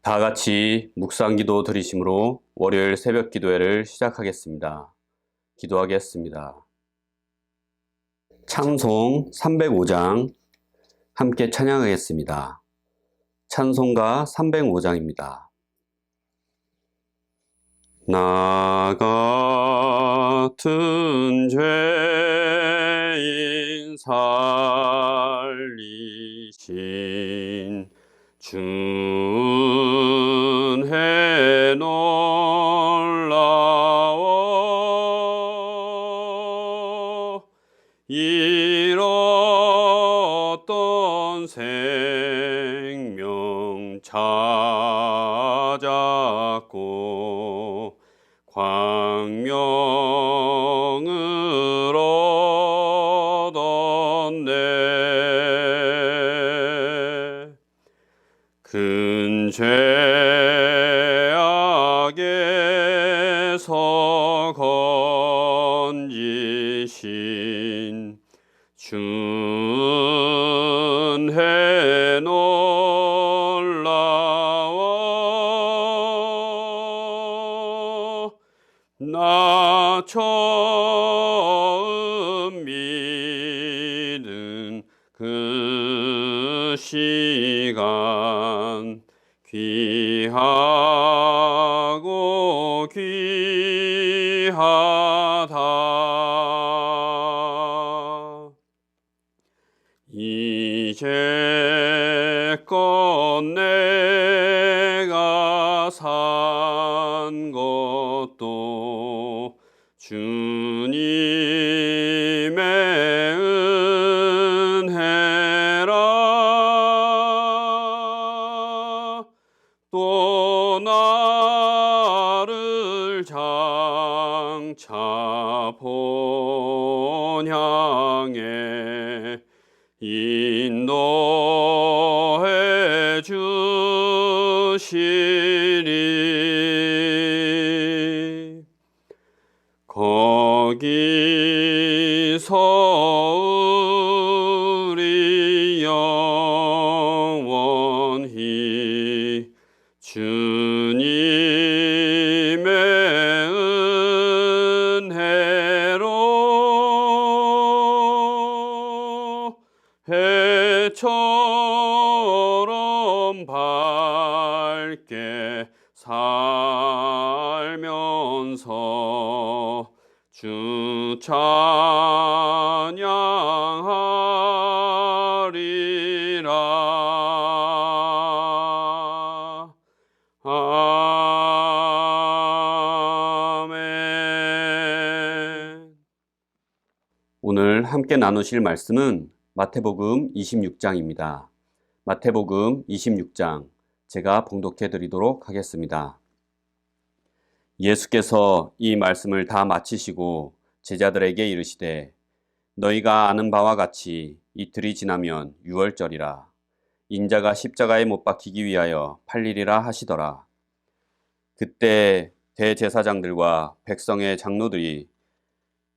다 같이 묵상기도 드리심으로 월요일 새벽 기도회를 시작하겠습니다. 기도하겠습니다. 찬송 305장 함께 찬양하겠습니다. 찬송가 305장입니다. 나 같은 죄인 살리신 주은혜 놀라워 잃었던 생명 찾았고 광명을 얻었네. 큰 죄악에서 건지신 주은혜 놀라워 나 처음 믿은 그 시간 귀하고 귀하다. 이제껏 내가 산 것도 주님의 은혜라. 또 나를 장차 본향에 인도해 주시리. 거기서 우리 영원히 주님의 은혜로 해처럼 밝게 살면서 주 찬양하리라. 아멘. 오늘 함께 나누실 말씀은 마태복음 26장입니다. 마태복음 26장 제가 봉독해 드리도록 하겠습니다. 예수께서 이 말씀을 다 마치시고 제자들에게 이르시되 너희가 아는 바와 같이 이틀이 지나면 유월절이라. 인자가 십자가에 못 박히기 위하여 팔리리라 하시더라. 그때 대제사장들과 백성의 장로들이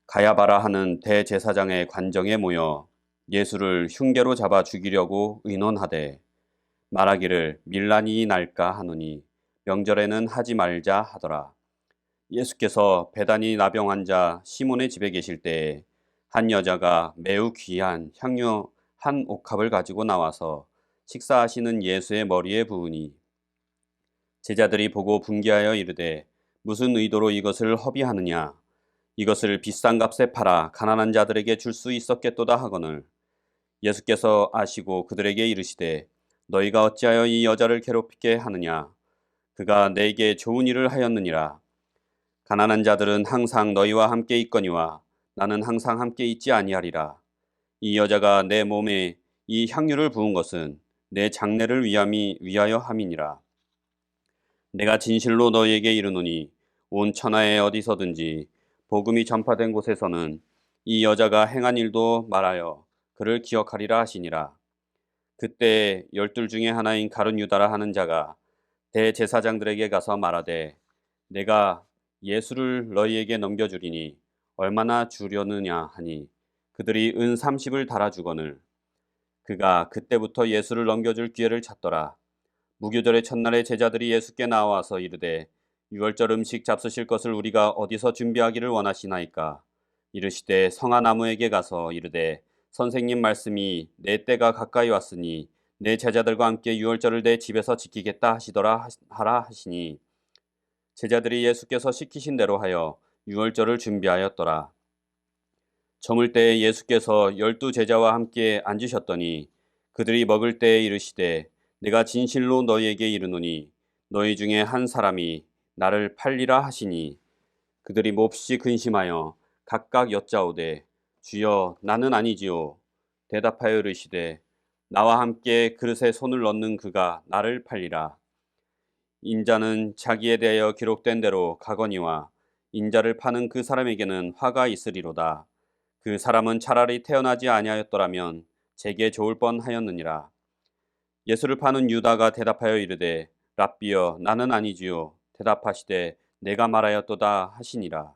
가야바라 하는 대제사장의 관정에 모여 예수를 흉계로 잡아 죽이려고 의논하되 말하기를 밀란이 날까 하노니 명절에는 하지 말자 하더라. 예수께서 베다니 나병 환자 시몬의 집에 계실 때에 한 여자가 매우 귀한 향료 한 옥합을 가지고 나와서 식사하시는 예수의 머리에 부으니 제자들이 보고 분개하여 이르되 무슨 의도로 이것을 허비하느냐. 이것을 비싼 값에 팔아 가난한 자들에게 줄 수 있었겠도다 하거늘 예수께서 아시고 그들에게 이르시되 너희가 어찌하여 이 여자를 괴롭게 하느냐. 그가 내게 좋은 일을 하였느니라. 가난한 자들은 항상 너희와 함께 있거니와 나는 항상 함께 있지 아니하리라. 이 여자가 내 몸에 이 향유를 부은 것은 내 장례를 위하여 함이니라. 내가 진실로 너희에게 이르노니 온 천하에 어디서든지 복음이 전파된 곳에서는 이 여자가 행한 일도 말하여 그를 기억하리라 하시니라. 그때 12 중에 하나인 가룟 유다라 하는 자가 대제사장들에게 가서 말하되 내가 예수를 너희에게 넘겨주리니 얼마나 주려느냐 하니 그들이 은 30을 달아주거늘 그가 그때부터 예수를 넘겨줄 기회를 찾더라. 무교절의 첫날에 제자들이 예수께 나와서 이르되 유월절 음식 잡수실 것을 우리가 어디서 준비하기를 원하시나이까. 이르시되 성화나무에게 가서 이르되 선생님 말씀이 내 때가 가까이 왔으니 내 제자들과 함께 유월절을 내 집에서 지키겠다 하시더라 하라 하시니 제자들이 예수께서 시키신 대로 하여 유월절을 준비하였더라. 저물 때에 예수께서 12 제자와 함께 앉으셨더니 그들이 먹을 때에 이르시되 내가 진실로 너희에게 이르노니 너희 중에 한 사람이 나를 팔리라 하시니 그들이 몹시 근심하여 각각 여짜오되 주여 나는 아니지요. 대답하여 이르시되 나와 함께 그릇에 손을 넣는 그가 나를 팔리라. 인자는 자기에 대하여 기록된 대로 가거니와 인자를 파는 그 사람에게는 화가 있으리로다. 그 사람은 차라리 태어나지 아니하였더라면 제게 좋을 뻔하였느니라. 예수를 파는 유다가 대답하여 이르되 랍비여 나는 아니지요. 대답하시되 내가 말하였도다 하시니라.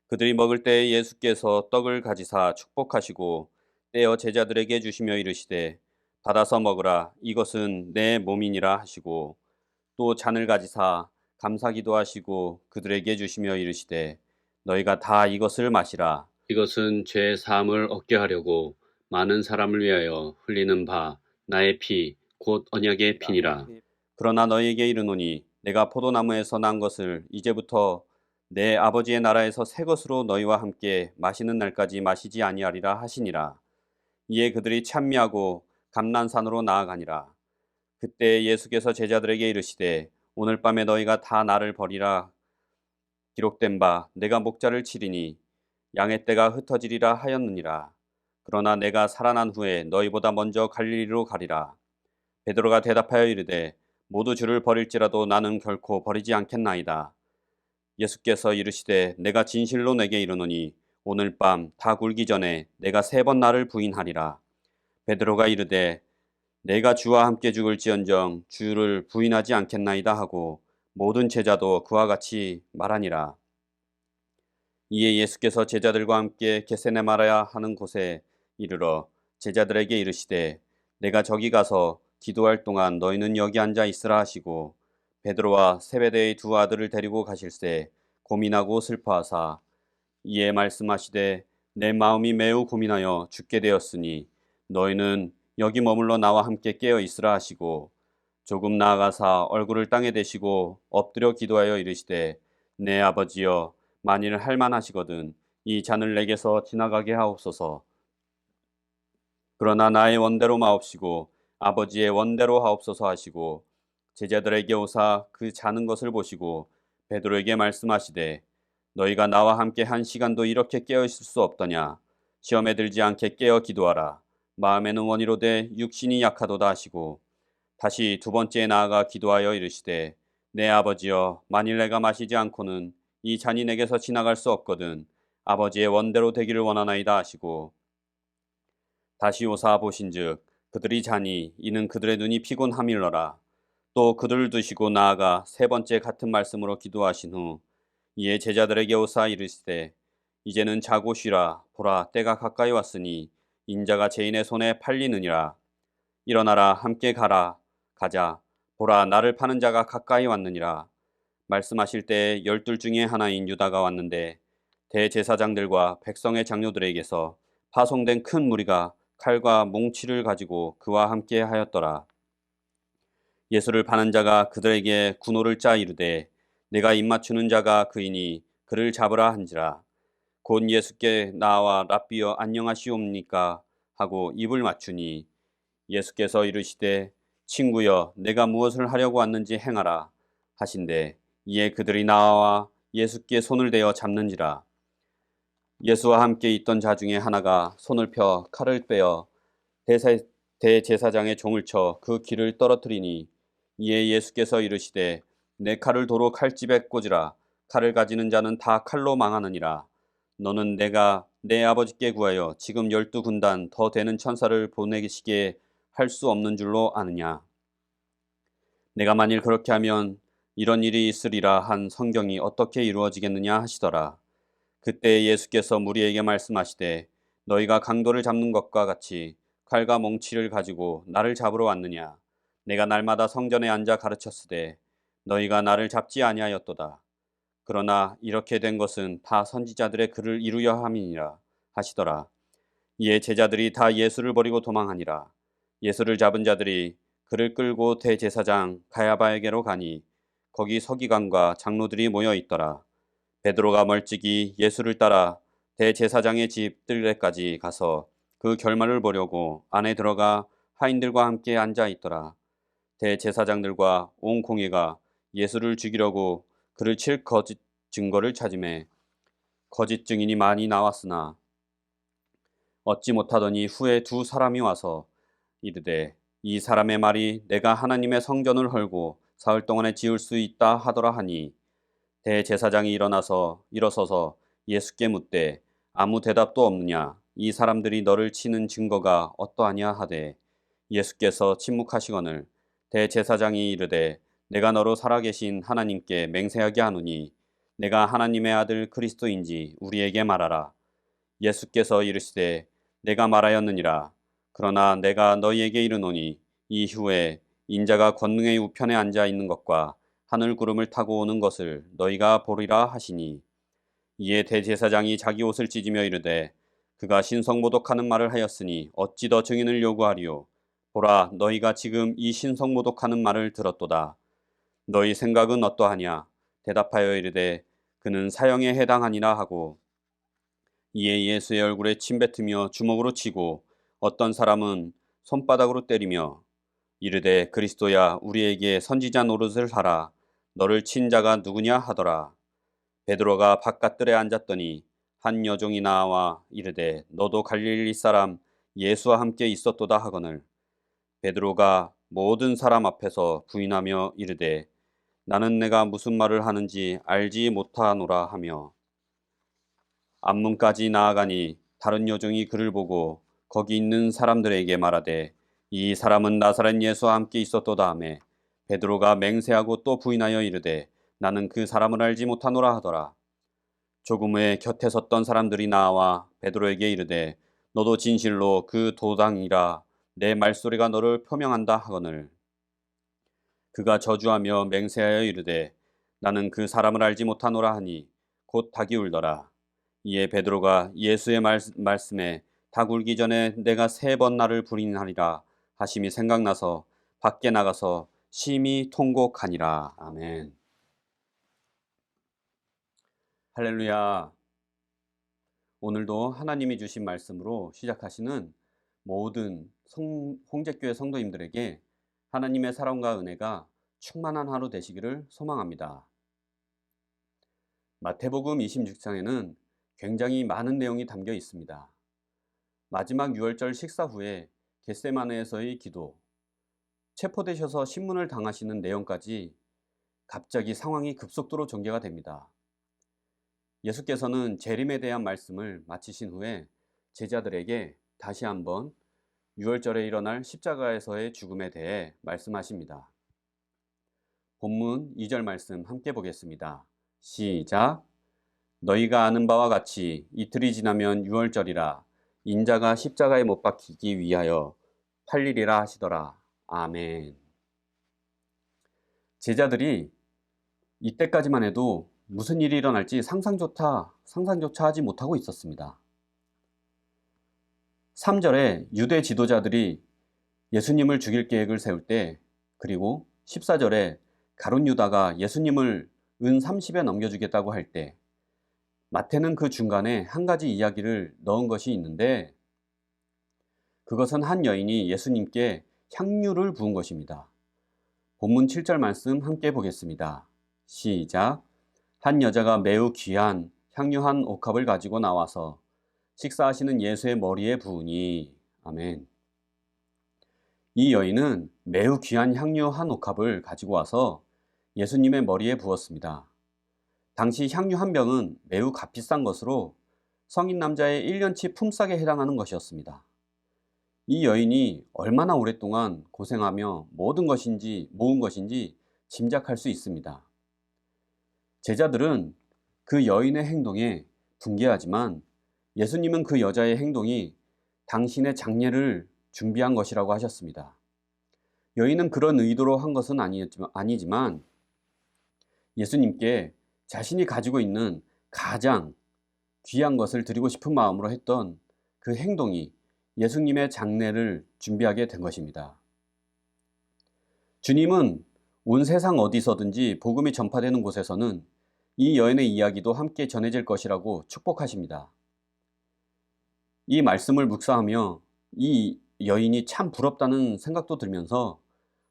그들이 먹을 때에 예수께서 떡을 가지사 축복하시고 떼어 제자들에게 주시며 이르시되 받아서 먹으라 이것은 내 몸이니라 하시고 또 잔을 가지사 감사기도 하시고 그들에게 주시며 이르시되 너희가 다 이것을 마시라. 이것은 죄 사함을 얻게 하려고 많은 사람을 위하여 흘리는 바 나의 피 곧 언약의 피니라. 그러나 너희에게 이르노니 내가 포도나무에서 난 것을 이제부터 내 아버지의 나라에서 새 것으로 너희와 함께 마시는 날까지 마시지 아니하리라 하시니라. 이에 그들이 찬미하고 감난산으로 나아가니라. 그때 예수께서 제자들에게 이르시되 오늘 밤에 너희가 다 나를 버리라 기록된 바 내가 목자를 치리니 양의 떼가 흩어지리라 하였느니라. 그러나 내가 살아난 후에 너희보다 먼저 갈릴리로 가리라. 베드로가 대답하여 이르되 모두 주를 버릴지라도 나는 결코 버리지 않겠나이다. 예수께서 이르시되 내가 진실로 내게 이르노니 오늘 밤 다 굴기 전에 내가 3번 나를 부인하리라. 베드로가 이르되 내가 주와 함께 죽을지언정 주를 부인하지 않겠나이다 하고 모든 제자도 그와 같이 말하니라. 이에 예수께서 제자들과 함께 겟세네마라 하는 곳에 이르러 제자들에게 이르시되 내가 저기 가서 기도할 동안 너희는 여기 앉아 있으라 하시고 베드로와 세베대의 2 아들을 데리고 가실새 고민하고 슬퍼하사 이에 말씀하시되 내 마음이 매우 고민하여 죽게 되었으니 너희는 여기 머물러 나와 함께 깨어 있으라 하시고 조금 나아가사 얼굴을 땅에 대시고 엎드려 기도하여 이르시되 내 아버지여 만일 할만하시거든 이 잔을 내게서 지나가게 하옵소서. 그러나 나의 원대로 마옵시고 아버지의 원대로 하옵소서 하시고 제자들에게 오사 그 자는 것을 보시고 베드로에게 말씀하시되 너희가 나와 함께 1시간도 이렇게 깨어 있을 수 없더냐. 시험에 들지 않게 깨어 기도하라. 마음에는 원이로되 육신이 약하도다 하시고 다시 2번째에 나아가 기도하여 이르시되 내 아버지여 만일 내가 마시지 않고는 이 잔이 내게서 지나갈 수 없거든 아버지의 원대로 되기를 원하나이다 하시고 다시 오사 보신즉 그들이 자니 이는 그들의 눈이 피곤함일러라. 또 그들을 두시고 나아가 3번째 같은 말씀으로 기도하신 후 이에 제자들에게 오사 이르시되 이제는 자고 쉬라. 보라 때가 가까이 왔으니 인자가 죄인의 손에 팔리느니라. 일어나라 함께 가라. 가자. 보라 나를 파는 자가 가까이 왔느니라. 말씀하실 때에 12 중에 하나인 유다가 왔는데 대제사장들과 백성의 장로들에게서 파송된 큰 무리가 칼과 몽치를 가지고 그와 함께 하였더라. 예수를 파는 자가 그들에게 군호를 짜 이르되 내가 입맞추는 자가 그이니 그를 잡으라 한지라. 곧 예수께 나와 랍비여 안녕하시옵니까 하고 입을 맞추니 예수께서 이르시되 친구여 내가 무엇을 하려고 왔는지 행하라 하신대 이에 그들이 나와 예수께 손을 대어 잡는지라. 예수와 함께 있던 자 중에 하나가 손을 펴 칼을 빼어 대제사장의 종을 쳐 그 귀를 떨어뜨리니 이에 예수께서 이르시되 내 칼을 도로 칼집에 꽂으라. 칼을 가지는 자는 다 칼로 망하느니라. 너는 내가 내 아버지께 구하여 지금 12군단 더 되는 천사를 보내시게 할 수 없는 줄로 아느냐. 내가 만일 그렇게 하면 이런 일이 있으리라 한 성경이 어떻게 이루어지겠느냐 하시더라. 그때 예수께서 무리에게 말씀하시되 너희가 강도를 잡는 것과 같이 칼과 몽치를 가지고 나를 잡으러 왔느냐. 내가 날마다 성전에 앉아 가르쳤으되 너희가 나를 잡지 아니하였도다. 그러나 이렇게 된 것은 다 선지자들의 글을 이루려 함이니라 하시더라. 이에 제자들이 다 예수를 버리고 도망하니라. 예수를 잡은 자들이 그를 끌고 대제사장 가야바에게로 가니 거기 서기관과 장로들이 모여 있더라. 베드로가 멀찍이 예수를 따라 대제사장의 집 뜰레까지 가서 그 결말을 보려고 안에 들어가 하인들과 함께 앉아 있더라. 대제사장들과 온 공회가 예수를 죽이려고 그를 칠 거짓 증거를 찾음에 거짓 증인이 많이 나왔으나 얻지 못하더니 후에 두 사람이 와서 이르되 이 사람의 말이 내가 하나님의 성전을 헐고 사흘 동안에 지을 수 있다 하더라 하니 대제사장이 일어서서 예수께 묻되 아무 대답도 없느냐 이 사람들이 너를 치는 증거가 어떠하냐 하되 예수께서 침묵하시거늘 대제사장이 이르되 내가 너로 살아계신 하나님께 맹세하게 하노니 내가 하나님의 아들 그리스도인지 우리에게 말하라. 예수께서 이르시되 내가 말하였느니라. 그러나 내가 너희에게 이르노니 이후에 인자가 권능의 우편에 앉아 있는 것과 하늘 구름을 타고 오는 것을 너희가 보리라 하시니 이에 대제사장이 자기 옷을 찢으며 이르되 그가 신성모독하는 말을 하였으니 어찌 더 증인을 요구하리요. 보라 너희가 지금 이 신성모독하는 말을 들었도다. 너희 생각은 어떠하냐. 대답하여 이르되 그는 사형에 해당하니라 하고 이에 예수의 얼굴에 침 뱉으며 주먹으로 치고 어떤 사람은 손바닥으로 때리며 이르되 그리스도야 우리에게 선지자 노릇을 하라. 너를 친 자가 누구냐 하더라. 베드로가 바깥들에 앉았더니 한 여종이 나와 이르되 너도 갈릴리 사람 예수와 함께 있었도다 하거늘 베드로가 모든 사람 앞에서 부인하며 이르되 나는 내가 무슨 말을 하는지 알지 못하노라 하며 앞문까지 나아가니 다른 여종이 그를 보고 거기 있는 사람들에게 말하되 이 사람은 나사렛 예수와 함께 있었도다 하매 베드로가 맹세하고 또 부인하여 이르되 나는 그 사람을 알지 못하노라 하더라. 조금 후에 곁에 섰던 사람들이 나와 베드로에게 이르되 너도 진실로 그 도당이라 내 말소리가 너를 표명한다 하거늘 그가 저주하며 맹세하여 이르되 나는 그 사람을 알지 못하노라 하니 곧 닭이 울더라. 이에 베드로가 예수의 말씀에 닭 울기 전에 내가 3번 나를 부인하리라 하심이 생각나서 밖에 나가서 심히 통곡하니라. 아멘. 할렐루야. 오늘도 하나님이 주신 말씀으로 시작하시는 모든 홍제교회 성도님들에게 하나님의 사랑과 은혜가 충만한 하루 되시기를 소망합니다. 마태복음 26장에는 굉장히 많은 내용이 담겨 있습니다. 마지막 유월절 식사 후에 겟세마네에서의 기도, 체포되셔서 신문을 당하시는 내용까지 갑자기 상황이 급속도로 전개가 됩니다. 예수께서는 재림에 대한 말씀을 마치신 후에 제자들에게 다시 한번 유월절에 일어날 십자가에서의 죽음에 대해 말씀하십니다. 본문 2절 말씀 함께 보겠습니다. 시작. 너희가 아는 바와 같이 이틀이 지나면 유월절이라 인자가 십자가에 못 박히기 위하여 팔리리라 하시더라. 아멘. 제자들이 이때까지만 해도 무슨 일이 일어날지 상상조차 하지 못하고 있었습니다. 3절에 유대 지도자들이 예수님을 죽일 계획을 세울 때, 그리고 14절에 가룟 유다가 예수님을 은 30에 넘겨주겠다고 할 때, 마태는 그 중간에 한 가지 이야기를 넣은 것이 있는데 그것은 한 여인이 예수님께 향유를 부은 것입니다. 본문 7절 말씀 함께 보겠습니다. 시작. 한 여자가 매우 귀한 향유 한 옥합을 가지고 나와서 식사하시는 예수의 머리에 부으니. 아멘. 이 여인은 매우 귀한 향유 한 옥합을 가지고 와서 예수님의 머리에 부었습니다. 당시 향유 한 병은 매우 값비싼 것으로 성인 남자의 1년치 품삯에 해당하는 것이었습니다. 이 여인이 얼마나 오랫동안 고생하며 모은 것인지 짐작할 수 있습니다. 제자들은 그 여인의 행동에 분개하지만 예수님은 그 여자의 행동이 당신의 장례를 준비한 것이라고 하셨습니다. 여인은 그런 의도로 한 것은 아니지만 예수님께 자신이 가지고 있는 가장 귀한 것을 드리고 싶은 마음으로 했던 그 행동이 예수님의 장례를 준비하게 된 것입니다. 주님은 온 세상 어디서든지 복음이 전파되는 곳에서는 이 여인의 이야기도 함께 전해질 것이라고 축복하십니다. 이 말씀을 묵상하며 이 여인이 참 부럽다는 생각도 들면서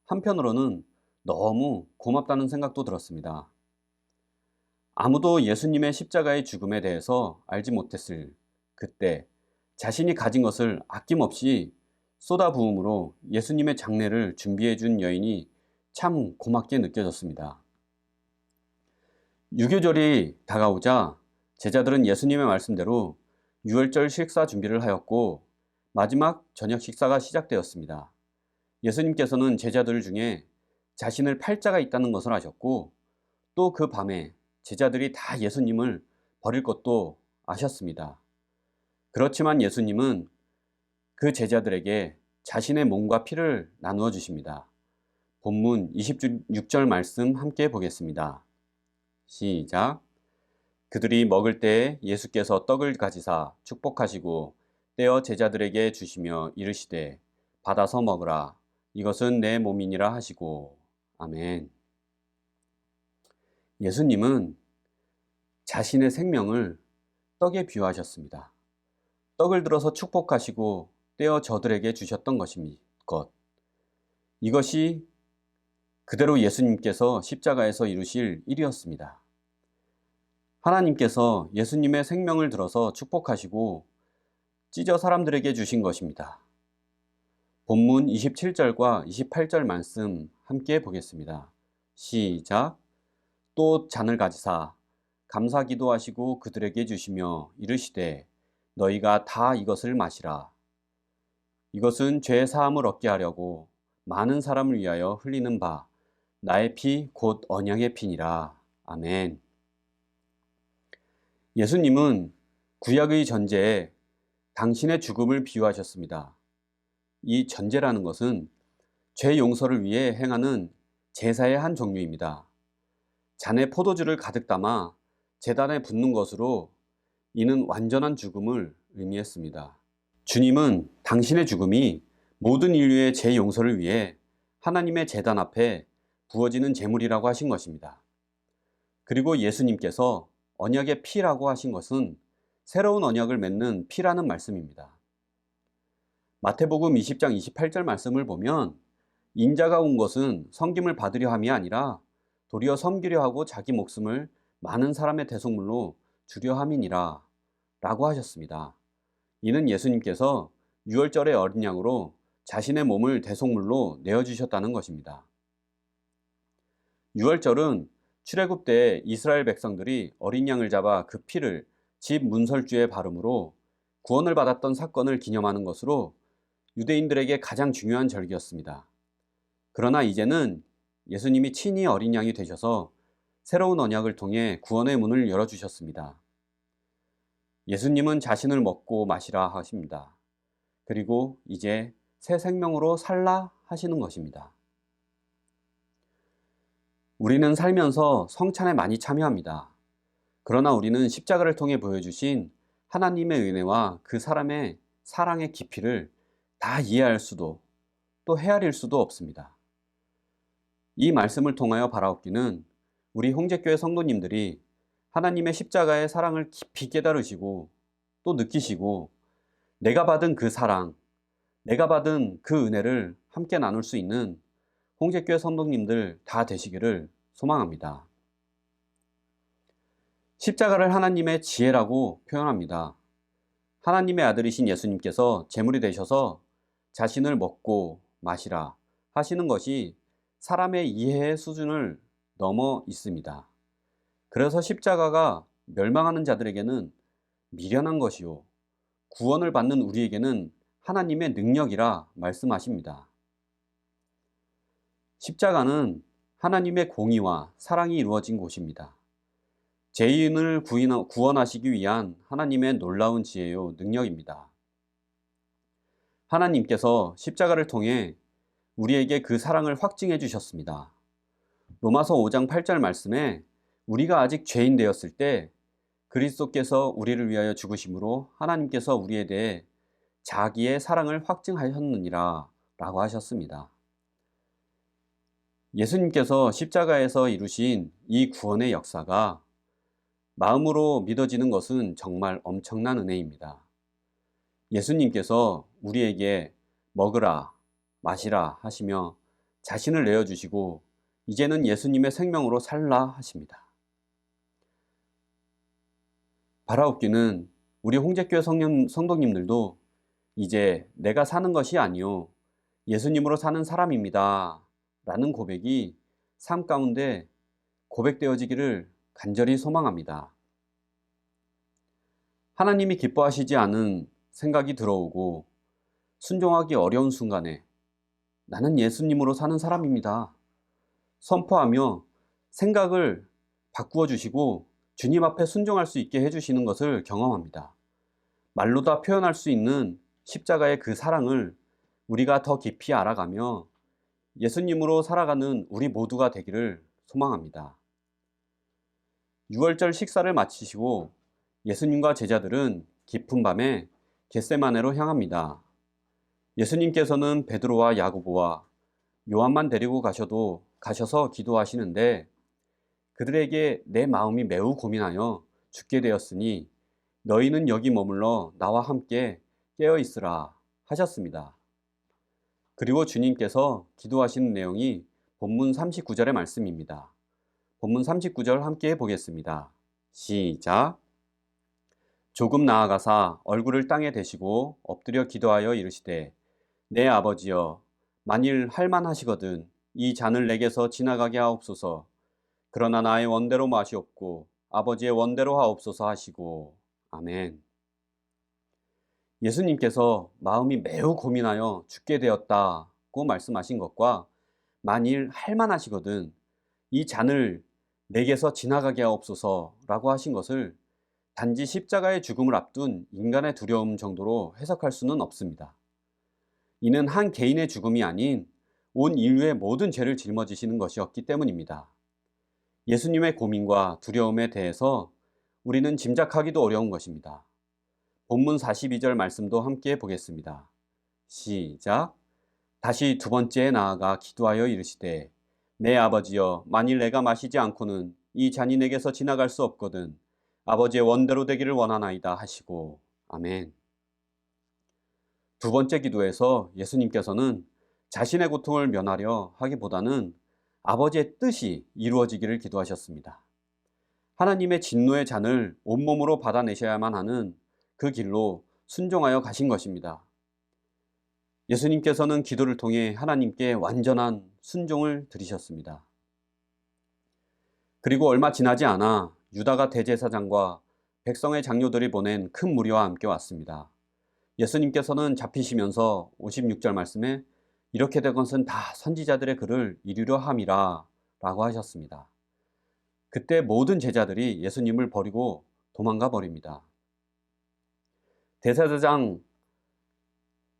한편으로는 너무 고맙다는 생각도 들었습니다. 아무도 예수님의 십자가의 죽음에 대해서 알지 못했을 그때 자신이 가진 것을 아낌없이 쏟아부음으로 예수님의 장례를 준비해 준 여인이 참 고맙게 느껴졌습니다. 유교절이 다가오자 제자들은 예수님의 말씀대로 유월절 식사 준비를 하였고 마지막 저녁 식사가 시작되었습니다. 예수님께서는 제자들 중에 자신을 팔 자가 있다는 것을 아셨고 또 그 밤에 제자들이 다 예수님을 버릴 것도 아셨습니다. 그렇지만 예수님은 그 제자들에게 자신의 몸과 피를 나누어 주십니다. 본문 26절 말씀 함께 보겠습니다. 시작. 그들이 먹을 때에 예수께서 떡을 가지사 축복하시고 떼어 제자들에게 주시며 이르시되 받아서 먹으라. 이것은 내 몸이니라 하시고. 아멘. 예수님은 자신의 생명을 떡에 비유하셨습니다. 떡을 들어서 축복하시고 떼어 저들에게 주셨던 것. 이것이 그대로 예수님께서 십자가에서 이루실 일이었습니다. 하나님께서 예수님의 생명을 들어서 축복하시고 찢어 사람들에게 주신 것입니다. 본문 27절과 28절 말씀 함께 보겠습니다. 시작. 또 잔을 가지사 감사 기도하시고 그들에게 주시며 이르시되 너희가 다 이것을 마시라. 이것은 죄 사함을 얻게 하려고 많은 사람을 위하여 흘리는 바 나의 피 곧 언약의 피니라. 아멘. 예수님은 구약의 전제에 당신의 죽음을 비유하셨습니다. 이 전제라는 것은 죄 용서를 위해 행하는 제사의 한 종류입니다. 잔에 포도주를 가득 담아 제단에 붓는 것으로 이는 완전한 죽음을 의미했습니다. 주님은 당신의 죽음이 모든 인류의 죄 용서를 위해 하나님의 제단 앞에 부어지는 제물이라고 하신 것입니다. 그리고 예수님께서 언약의 피라고 하신 것은 새로운 언약을 맺는 피라는 말씀입니다. 마태복음 20장 28절 말씀을 보면 인자가 온 것은 섬김을 받으려 함이 아니라 도리어 섬기려 하고 자기 목숨을 많은 사람의 대속물로 주려 함이니라 라고 하셨습니다. 이는 예수님께서 유월절의 어린 양으로 자신의 몸을 대속물로 내어주셨다는 것입니다. 유월절은 출애굽 때 이스라엘 백성들이 어린 양을 잡아 그 피를 집 문설주에 바름으로 구원을 받았던 사건을 기념하는 것으로 유대인들에게 가장 중요한 절기였습니다. 그러나 이제는 예수님이 친히 어린 양이 되셔서 새로운 언약을 통해 구원의 문을 열어주셨습니다. 예수님은 자신을 먹고 마시라 하십니다. 그리고 이제 새 생명으로 살라 하시는 것입니다. 우리는 살면서 성찬에 많이 참여합니다. 그러나 우리는 십자가를 통해 보여주신 하나님의 은혜와 그 사람의 사랑의 깊이를 다 이해할 수도 또 헤아릴 수도 없습니다. 이 말씀을 통하여 바라옵기는 우리 홍제교회 성도님들이 하나님의 십자가의 사랑을 깊이 깨달으시고 또 느끼시고 내가 받은 그 사랑, 내가 받은 그 은혜를 함께 나눌 수 있는 홍제교회 성도님들 다 되시기를 소망합니다. 십자가를 하나님의 지혜라고 표현합니다. 하나님의 아들이신 예수님께서 제물이 되셔서 자신을 먹고 마시라 하시는 것이 사람의 이해의 수준을 넘어 있습니다. 그래서 십자가가 멸망하는 자들에게는 미련한 것이요 구원을 받는 우리에게는 하나님의 능력이라 말씀하십니다. 십자가는 하나님의 공의와 사랑이 이루어진 곳입니다. 죄인을 구원하시기 위한 하나님의 놀라운 지혜요 능력입니다. 하나님께서 십자가를 통해 우리에게 그 사랑을 확증해 주셨습니다. 로마서 5장 8절 말씀에 우리가 아직 죄인 되었을 때 그리스도께서 우리를 위하여 죽으심으로 하나님께서 우리에 대해 자기의 사랑을 확증하셨느니라 라고 하셨습니다. 예수님께서 십자가에서 이루신 이 구원의 역사가 마음으로 믿어지는 것은 정말 엄청난 은혜입니다. 예수님께서 우리에게 먹으라, 마시라 하시며 자신을 내어주시고 이제는 예수님의 생명으로 살라 하십니다. 바라옵기는 우리 홍제교회 성도님들도 이제 내가 사는 것이 아니요 예수님으로 사는 사람입니다 라는 고백이 삶 가운데 고백되어지기를 간절히 소망합니다. 하나님이 기뻐하시지 않은 생각이 들어오고 순종하기 어려운 순간에 나는 예수님으로 사는 사람입니다 선포하며 생각을 바꾸어 주시고 주님 앞에 순종할 수 있게 해주시는 것을 경험합니다. 말로 다 표현할 수 있는 십자가의 그 사랑을 우리가 더 깊이 알아가며 예수님으로 살아가는 우리 모두가 되기를 소망합니다. 6월절 식사를 마치시고 예수님과 제자들은 깊은 밤에 겟세마네로 향합니다. 예수님께서는 베드로와 야고보와 요한만 데리고 가셔서 기도하시는데 그들에게 내 마음이 매우 고민하여 죽게 되었으니 너희는 여기 머물러 나와 함께 깨어 있으라 하셨습니다. 그리고 주님께서 기도하시는 내용이 본문 39절의 말씀입니다. 본문 39절 함께 보겠습니다. 시작. 조금 나아가사 얼굴을 땅에 대시고 엎드려 기도하여 이르시되 내 아버지여 만일 할만하시거든 이 잔을 내게서 지나가게 하옵소서. 그러나 나의 원대로 마시옵고 아버지의 원대로 하옵소서 하시고 아멘. 예수님께서 마음이 매우 고민하여 죽게 되었다고 말씀하신 것과 만일 할만하시거든 이 잔을 내게서 지나가게 하옵소서라고 하신 것을 단지 십자가의 죽음을 앞둔 인간의 두려움 정도로 해석할 수는 없습니다. 이는 한 개인의 죽음이 아닌 온 인류의 모든 죄를 짊어지시는 것이었기 때문입니다. 예수님의 고민과 두려움에 대해서 우리는 짐작하기도 어려운 것입니다. 본문 42절 말씀도 함께 보겠습니다. 시작. 다시 두 번째에 나아가 기도하여 이르시되 내 아버지여 만일 내가 마시지 않고는 이 잔이 내게서 지나갈 수 없거든 아버지의 원대로 되기를 원하나이다 하시고 아멘. 두 번째 기도에서 예수님께서는 자신의 고통을 면하려 하기보다는 아버지의 뜻이 이루어지기를 기도하셨습니다. 하나님의 진노의 잔을 온몸으로 받아내셔야만 하는 그 길로 순종하여 가신 것입니다. 예수님께서는 기도를 통해 하나님께 완전한 순종을 드리셨습니다. 그리고 얼마 지나지 않아 유다가 대제사장과 백성의 장로들이 보낸 큰 무리와 함께 왔습니다. 예수님께서는 잡히시면서 56절 말씀에 이렇게 된 것은 다 선지자들의 글을 이루려 함이라 라고 하셨습니다. 그때 모든 제자들이 예수님을 버리고 도망가 버립니다. 대제사장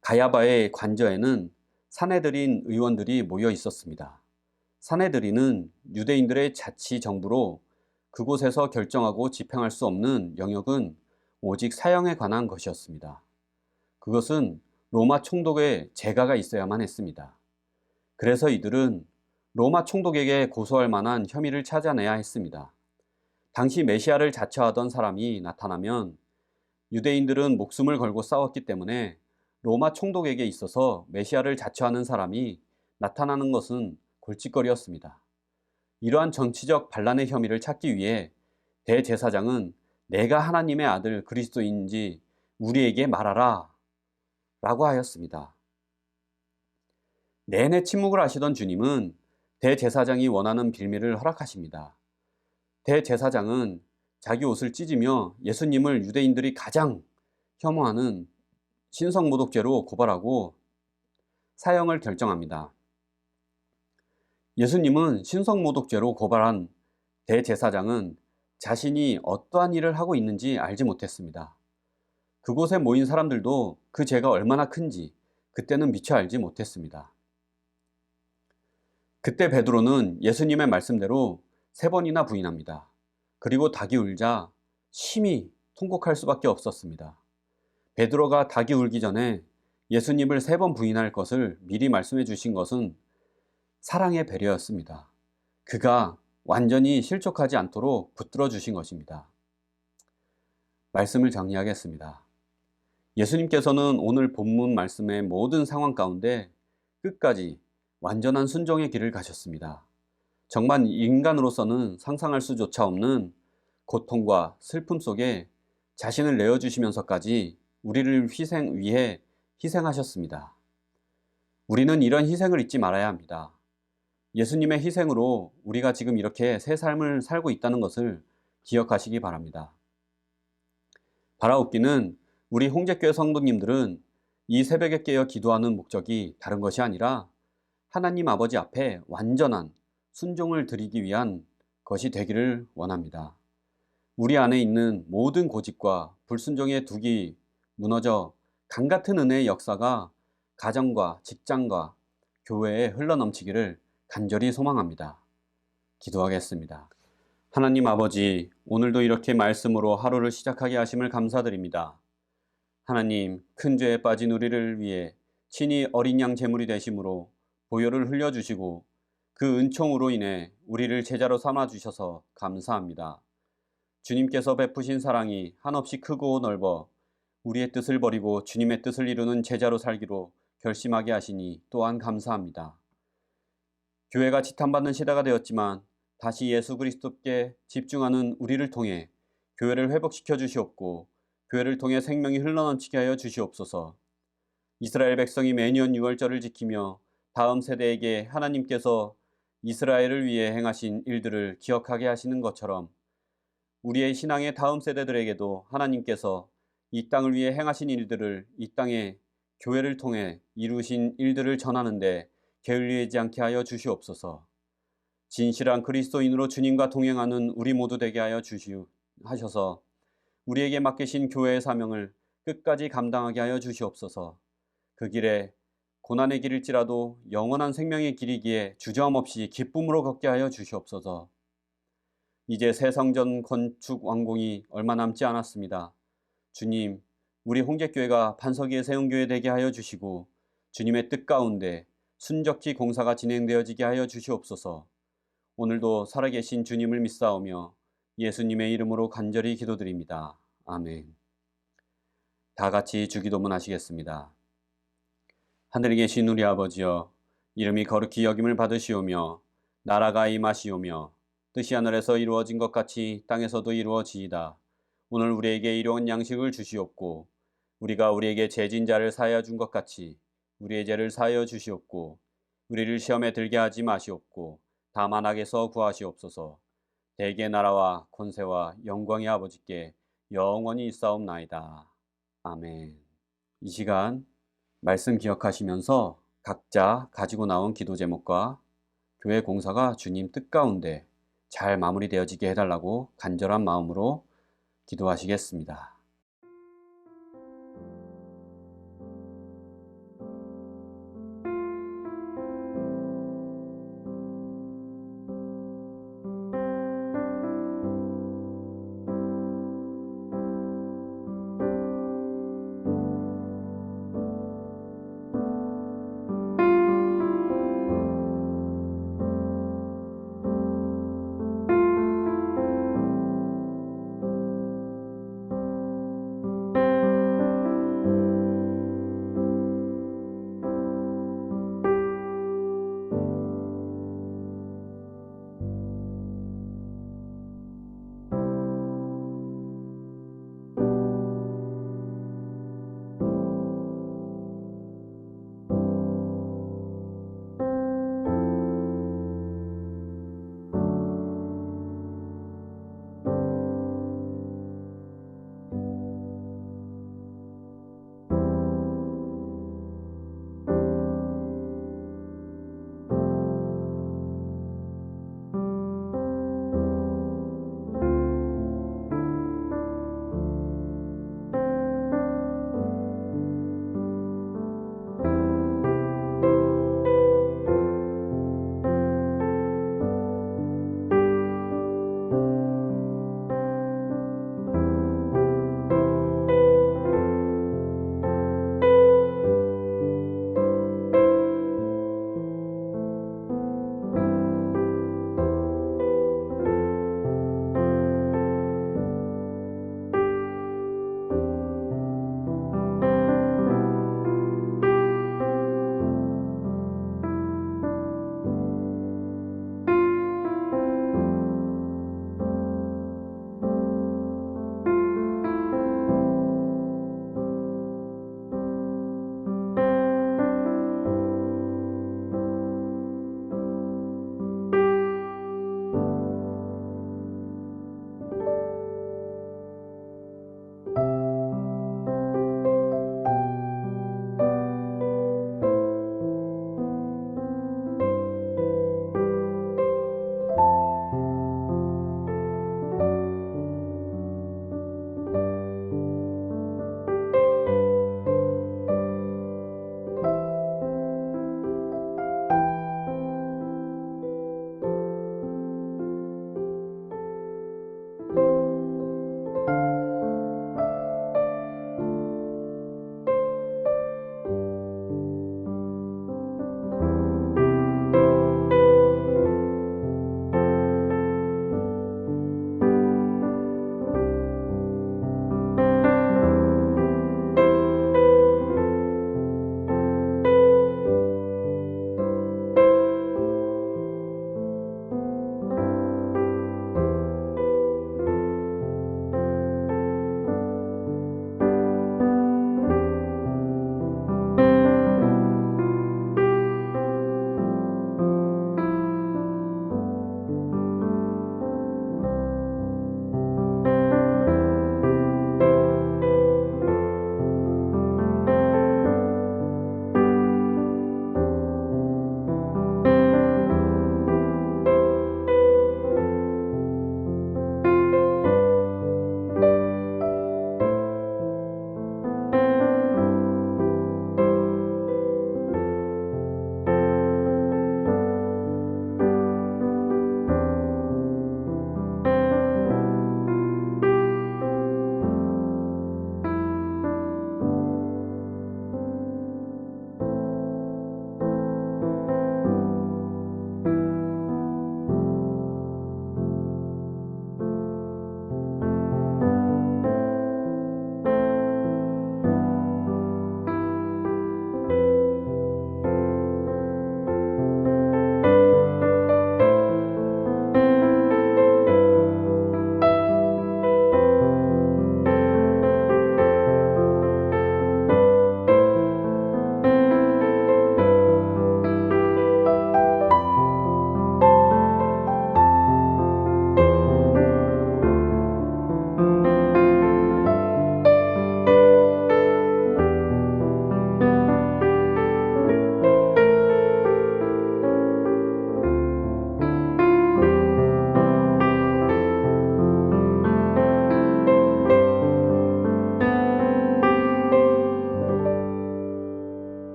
가야바의 관저에는 산헤드린 의원들이 모여 있었습니다. 산헤드린은 유대인들의 자치 정부로 그곳에서 결정하고 집행할 수 없는 영역은 오직 사형에 관한 것이었습니다. 그것은 로마 총독의 재가가 있어야만 했습니다. 그래서 이들은 로마 총독에게 고소할 만한 혐의를 찾아내야 했습니다. 당시 메시아를 자처하던 사람이 나타나면 유대인들은 목숨을 걸고 싸웠기 때문에 로마 총독에게 있어서 메시아를 자처하는 사람이 나타나는 것은 골칫거리였습니다. 이러한 정치적 반란의 혐의를 찾기 위해 대제사장은 내가 하나님의 아들 그리스도인지 우리에게 말하라 라고 하였습니다. 내내 침묵을 하시던 주님은 대제사장이 원하는 빌미를 허락하십니다. 대제사장은 자기 옷을 찢으며 예수님을 유대인들이 가장 혐오하는 신성모독죄로 고발하고 사형을 결정합니다. 예수님은 신성모독죄로 고발한 대제사장은 자신이 어떠한 일을 하고 있는지 알지 못했습니다. 그곳에 모인 사람들도 그 죄가 얼마나 큰지 그때는 미처 알지 못했습니다. 그때 베드로는 예수님의 말씀대로 3번이나 부인합니다. 그리고 닭이 울자 심히 통곡할 수밖에 없었습니다. 베드로가 닭이 울기 전에 예수님을 3번 부인할 것을 미리 말씀해 주신 것은 사랑의 배려였습니다. 그가 완전히 실족하지 않도록 붙들어 주신 것입니다. 말씀을 정리하겠습니다. 예수님께서는 오늘 본문 말씀의 모든 상황 가운데 끝까지 완전한 순종의 길을 가셨습니다. 정말 인간으로서는 상상할 수조차 없는 고통과 슬픔 속에 자신을 내어주시면서까지 우리를 위해 희생하셨습니다. 우리는 이런 희생을 잊지 말아야 합니다. 예수님의 희생으로 우리가 지금 이렇게 새 삶을 살고 있다는 것을 기억하시기 바랍니다. 바라옵기는 우리 홍제교회 성도님들은 이 새벽에 깨어 기도하는 목적이 다른 것이 아니라 하나님 아버지 앞에 완전한 순종을 드리기 위한 것이 되기를 원합니다. 우리 안에 있는 모든 고집과 불순종의 둑이 무너져 강같은 은혜의 역사가 가정과 직장과 교회에 흘러넘치기를 간절히 소망합니다. 기도하겠습니다. 하나님 아버지, 오늘도 이렇게 말씀으로 하루를 시작하게 하심을 감사드립니다. 하나님, 큰 죄에 빠진 우리를 위해 친히 어린 양 제물이 되심으로 보혈을 흘려주시고 그 은총으로 인해 우리를 제자로 삼아주셔서 감사합니다. 주님께서 베푸신 사랑이 한없이 크고 넓어 우리의 뜻을 버리고 주님의 뜻을 이루는 제자로 살기로 결심하게 하시니 또한 감사합니다. 교회가 지탄받는 시대가 되었지만 다시 예수 그리스도께 집중하는 우리를 통해 교회를 회복시켜 주시옵고 교회를 통해 생명이 흘러넘치게 하여 주시옵소서. 이스라엘 백성이 매년 유월절을 지키며 다음 세대에게 하나님께서 이스라엘을 위해 행하신 일들을 기억하게 하시는 것처럼 우리의 신앙의 다음 세대들에게도 하나님께서 이 땅을 위해 행하신 일들을 이 땅에 교회를 통해 이루신 일들을 전하는데 게을리하지 않게 하여 주시옵소서. 진실한 그리스도인으로 주님과 동행하는 우리 모두 되게 하여 하셔서 우리에게 맡기신 교회의 사명을 끝까지 감당하게 하여 주시옵소서. 그 길에 고난의 길일지라도 영원한 생명의 길이기에 주저함 없이 기쁨으로 걷게 하여 주시옵소서. 이제 새 성전 건축 완공이 얼마 남지 않았습니다. 주님, 우리 홍제교회가 반석 위에 세운 교회 되게 하여 주시고 주님의 뜻 가운데 순적히 공사가 진행되어지게 하여 주시옵소서. 오늘도 살아계신 주님을 믿사오며 예수님의 이름으로 간절히 기도드립니다. 아멘. 다 같이 주기도문 하시겠습니다. 하늘에 계신 우리 아버지여, 이름이 거룩히 여김을 받으시오며 나라가 임하시오며 뜻이 하늘에서 이루어진 것 같이 땅에서도 이루어지이다. 오늘 우리에게 일용할 양식을 주시옵고 우리가 우리에게 죄진 자를 사하여 준 것 같이 우리의 죄를 사하여 주시옵고 우리를 시험에 들게 하지 마시옵고 다만 악에서 구하시옵소서. 대개 나라와 권세와 영광의 아버지께 영원히 있사옵나이다. 아멘. 이 시간 말씀 기억하시면서 각자 가지고 나온 기도 제목과 교회 공사가 주님 뜻 가운데 잘 마무리되어지게 해달라고 간절한 마음으로 기도하시겠습니다.